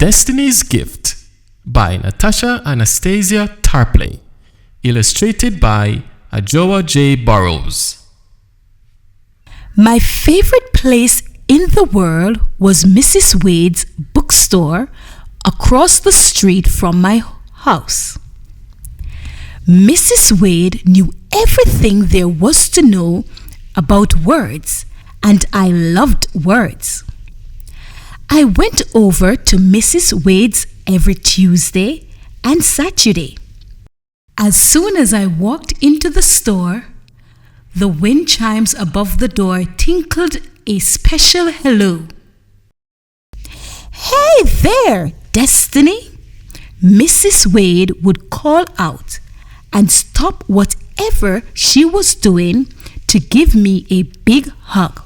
Destiny's Gift by Natasha Anastasia Tarpley. Illustrated by Adjoa J. Burrowes. My favorite place in the world was Mrs. Wade's bookstore across the street from my house. Mrs. Wade knew everything there was to know about words, and I loved words. I went over to Mrs. Wade's every Tuesday and Saturday. As soon as I walked into the store, the wind chimes above the door tinkled a special hello. "Hey there, Destiny!" Mrs. Wade would call out and stop whatever she was doing to give me a big hug.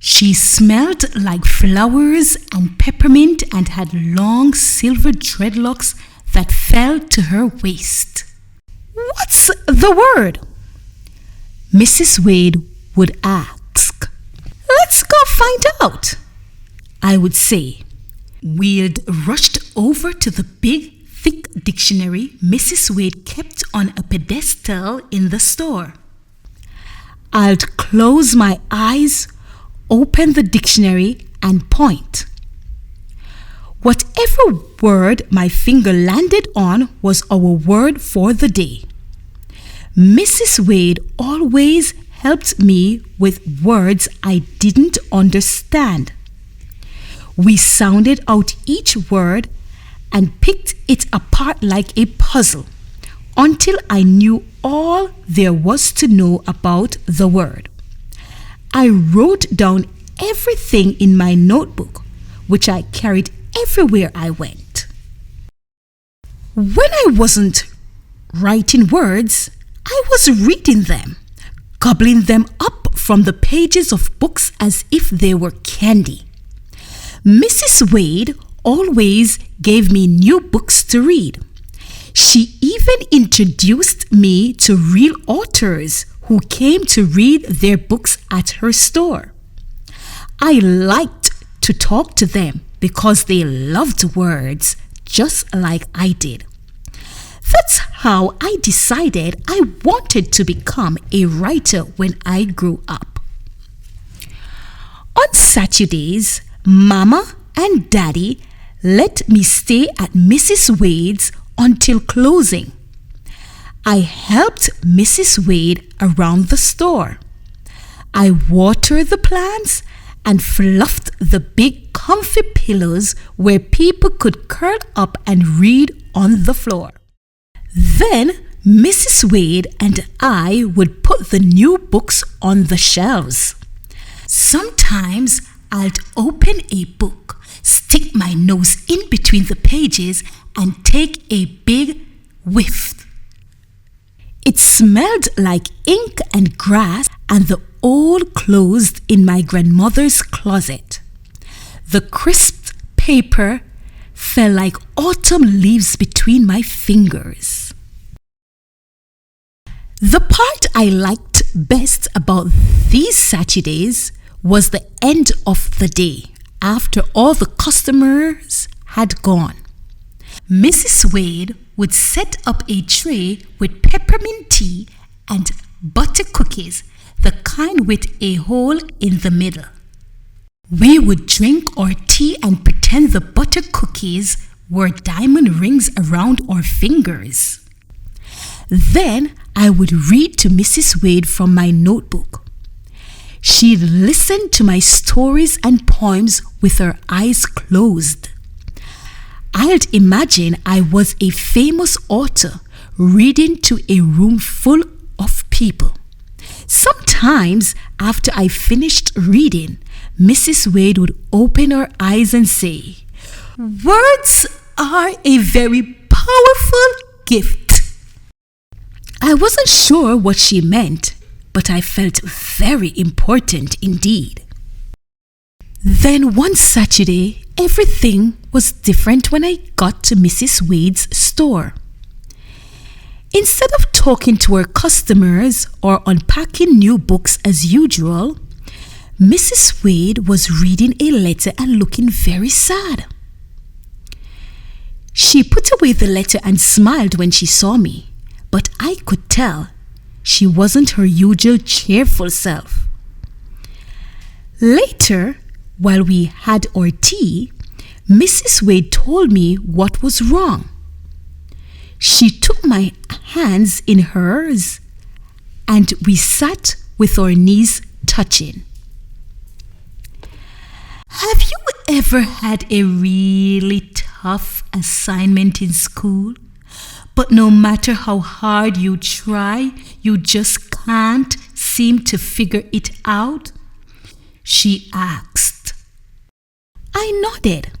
She smelled like flowers and peppermint and had long silver dreadlocks that fell to her waist. "What's the word?" Mrs. Wade would ask. "Let's go find out," I would say. We'd rushed over to the big, thick dictionary Mrs. Wade kept on a pedestal in the store. I'd close my eyes, open the dictionary, and point. Whatever word my finger landed on was our word for the day. Mrs. Wade always helped me with words I didn't understand. We sounded out each word and picked it apart like a puzzle until I knew all there was to know about the word. I wrote down everything in my notebook, which I carried everywhere I went. When I wasn't writing words, I was reading them, gobbling them up from the pages of books as if they were candy. Mrs. Wade always gave me new books to read. She even introduced me to real authors who came to read their books at her store. I liked to talk to them because they loved words just like I did. That's how I decided I wanted to become a writer when I grew up. On Saturdays, Mama and Daddy let me stay at Mrs. Wade's until closing. I helped Mrs. Wade around the store. I watered the plants and fluffed the big comfy pillows where people could curl up and read on the floor. Then Mrs. Wade and I would put the new books on the shelves. Sometimes I'd open a book, stick my nose in between the pages, and take a big whiff. It smelled like ink and grass and the old clothes in my grandmother's closet. The crisp paper fell like autumn leaves between my fingers. The part I liked best about these Saturdays was the end of the day after all the customers had gone. Mrs. Wade would set up a tray with peppermint tea and butter cookies, the kind with a hole in the middle. We would drink our tea and pretend the butter cookies were diamond rings around our fingers. Then I would read to Mrs. Wade from my notebook. She'd listen to my stories and poems with her eyes closed. I'd imagine I was a famous author reading to a room full of people. Sometimes after I finished reading, Mrs. Wade would open her eyes and say, "Words are a very powerful gift." I wasn't sure what she meant, but I felt very important indeed. Then one Saturday, everything was different when I got to Mrs. Wade's store. Instead of talking to her customers or unpacking new books as usual, Mrs. Wade was reading a letter and looking very sad. She put away the letter and smiled when she saw me, but I could tell she wasn't her usual cheerful self. Later, while we had our tea, Mrs. Wade told me what was wrong. She took my hands in hers and we sat with our knees touching. Have you ever had a really tough assignment in school, but no matter how hard you try, you just can't seem to figure it out? She asked. I nodded.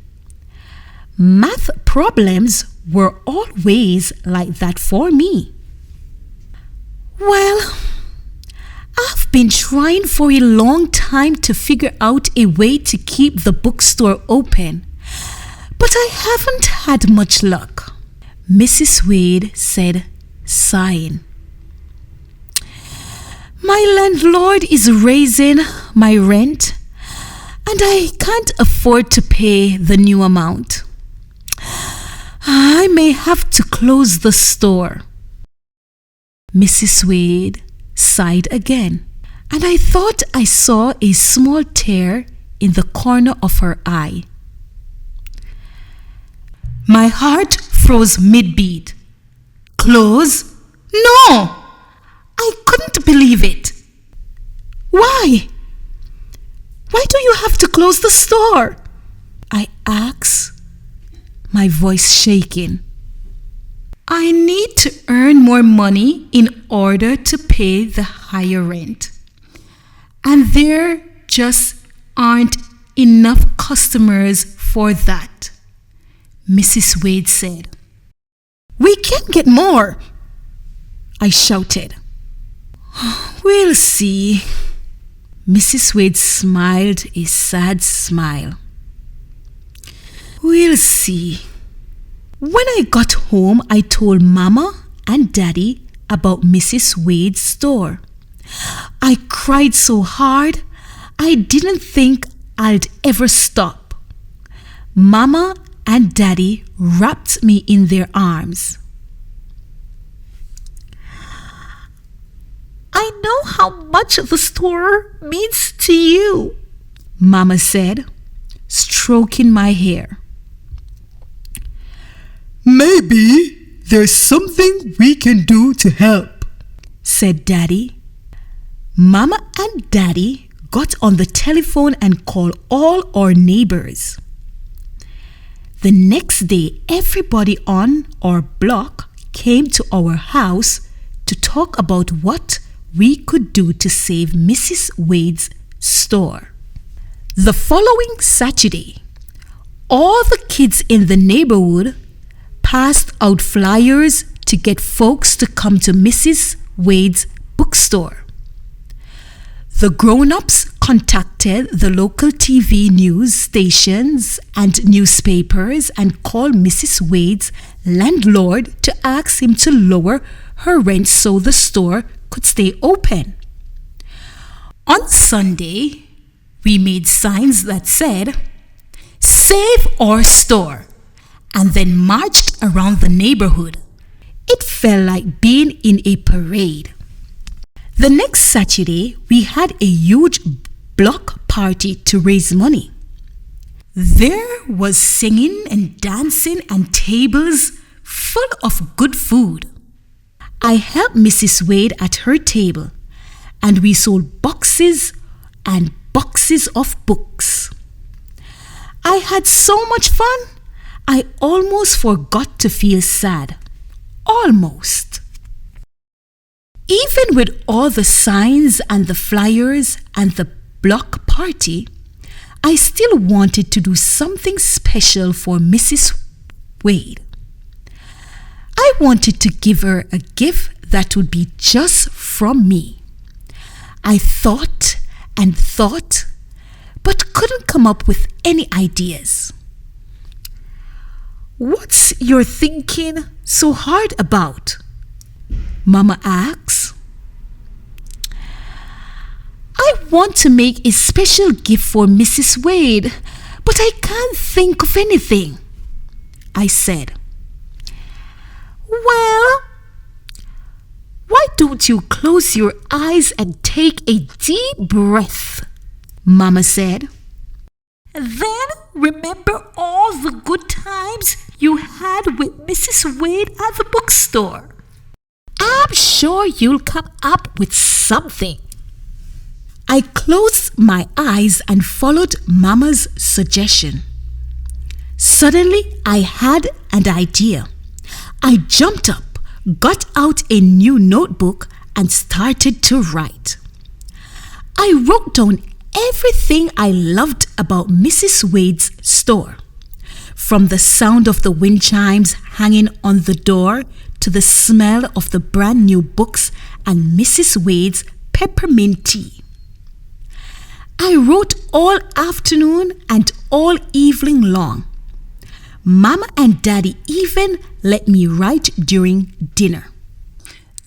Math problems were always like that for me. Well, I've been trying for a long time to figure out a way to keep the bookstore open, but I haven't had much luck, Mrs. Wade said, sighing. My landlord is raising my rent, and I can't afford to pay the new amount. I may have to close the store. Mrs. Wade sighed again, and I thought I saw a small tear in the corner of her eye. My heart froze mid-beat. Close? No! I couldn't believe it. Why? Why do you have to close the store? I asked, my voice shaking. I need to earn more money in order to pay the higher rent. And there just aren't enough customers for that, Mrs. Wade said. We can get more, I shouted. We'll see. Mrs. Wade smiled a sad smile. We'll see. When I got home, I told Mama and Daddy about Mrs. Wade's store. I cried so hard, I didn't think I'd ever stop. Mama and Daddy wrapped me in their arms. I know how much the store means to you, Mama said, stroking my hair. Maybe there's something we can do to help, said Daddy. Mama and Daddy got on the telephone and called all our neighbors. The next day, everybody on our block came to our house to talk about what we could do to save Mrs. Wade's store. The following Saturday, all the kids in the neighborhood passed out flyers to get folks to come to Mrs. Wade's bookstore. The grown-ups contacted the local TV news stations and newspapers and called Mrs. Wade's landlord to ask him to lower her rent so the store could stay open. On Sunday, we made signs that said, "Save our store," and then marched around the neighborhood. It felt like being in a parade. The next Saturday, we had a huge block party to raise money. There was singing and dancing and tables full of good food. I helped Mrs. Wade at her table, and we sold boxes and boxes of books. I had so much fun, I almost forgot to feel sad. Almost. Even with all the signs and the flyers and the block party, I still wanted to do something special for Mrs. Wade. I wanted to give her a gift that would be just from me. I thought and thought, but couldn't come up with any ideas. What's your thinking so hard about? Mama asks. I want to make a special gift for Mrs. Wade, but I can't think of anything, I said. Well, why don't you close your eyes and take a deep breath? Mama said. Then remember all the good times you had with Mrs. Wade at the bookstore. I'm sure you'll come up with something. I closed my eyes and followed Mama's suggestion. Suddenly, I had an idea. I jumped up, got out a new notebook, and started to write. I wrote down everything I loved about Mrs. Wade's store, from the sound of the wind chimes hanging on the door to the smell of the brand new books and Mrs. Wade's peppermint tea. I wrote all afternoon and all evening long. Mama and Daddy even let me write during dinner.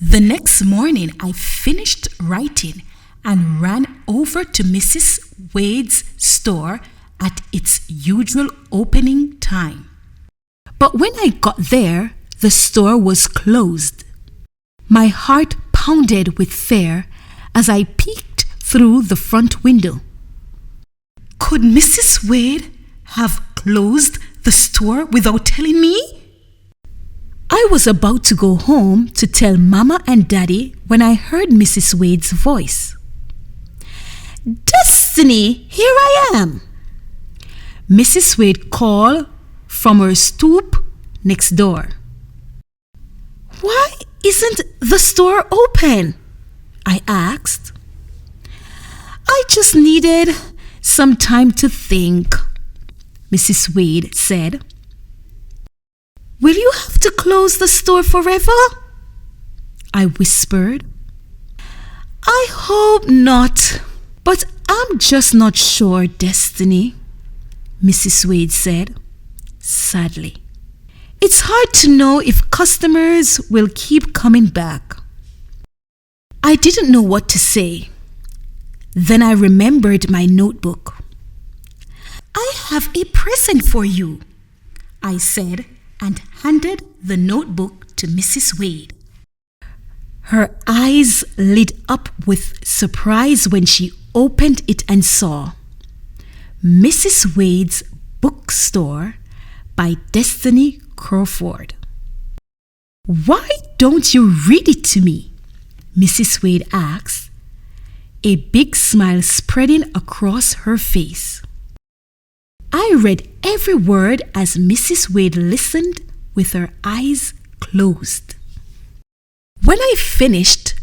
The next morning, I finished writing and ran over to Mrs. Wade's store at its usual opening time. But when I got there, the store was closed. My heart pounded with fear as I peeked through the front window. Could Mrs. Wade have closed the store without telling me? I was about to go home to tell Mama and Daddy when I heard Mrs. Wade's voice. Destiny, here I am. Mrs. Wade called from her stoop next door. Why isn't the store open? I asked. I just needed some time to think, Mrs. Wade said. Will you have to close the store forever? I whispered. I hope not, but I'm just not sure, Destiny, Mrs. Wade said, sadly. It's hard to know if customers will keep coming back. I didn't know what to say. Then I remembered my notebook. I have a present for you, I said, and handed the notebook to Mrs. Wade. Her eyes lit up with surprise when she opened it and saw Mrs. Wade's Bookstore by Destiny Crawford. Why don't you read it to me? Mrs. Wade asked, a big smile spreading across her face. I read every word as Mrs. Wade listened with her eyes closed. When I finished,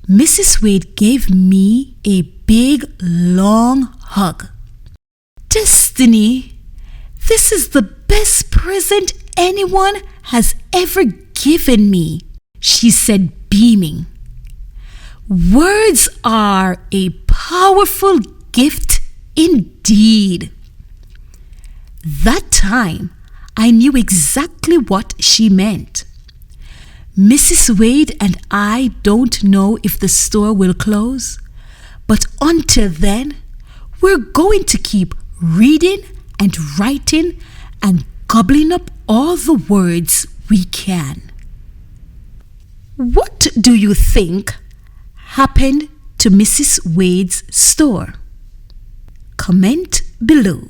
Mrs. Wade gave me a big, long hug. Destiny, this is the best present anyone has ever given me, she said, beaming. Words are a powerful gift indeed. That time, I knew exactly what she meant. Mrs. Wade and I don't know if the store will close, but until then, we're going to keep reading and writing and gobbling up all the words we can. What do you think happened to Mrs. Wade's store? Comment below.